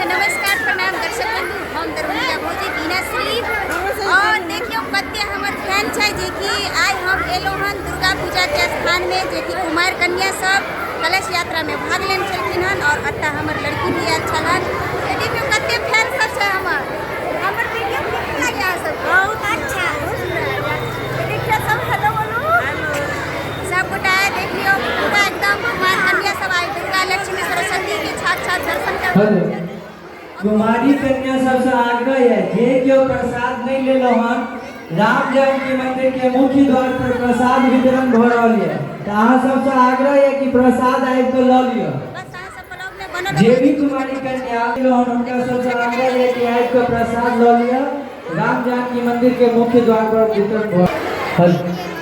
तो नमस्कार प्रणाम दर्शक बंधु, हम दरभंगा भौजी बीनाश्री और देखियो कते हमर फैन छै जे कि आइ हम एलो हन दुर्गा पूजा के स्थान में जे कि कुमार कन्या सब कलश यात्रा में भाग लेन छलखिन हन और अतः हमर लड़की भी आयल छलन। देखियो कते फैन सब छै हमर वीडियो केहन लागया सब बहुत अच्छा देखियो सब हेलो बोलो सब गोटा देखियो पूरा एकदम कुमार कन्या सब आई दुर्गा लक्ष्मी सरस्वती के साक्षात दर्शन कर कुमारी कन्या सबसे आग्रह है जे केओ प्रसाद नहीं ले लो हन राम जानकी मंदिर के मुख्य द्वार पर प्रसाद वितरण भ रहल है त अहाँ सबसे आग्रह है कि प्रसाद आबि के ल लियो। जे भी कुमारी कन्या लो हन उनका सबसे आग्रह है कि आबि के प्रसाद ल लियो। राम जानकी मंदिर के मुख्य द्वार पर वितरण भ रहल है।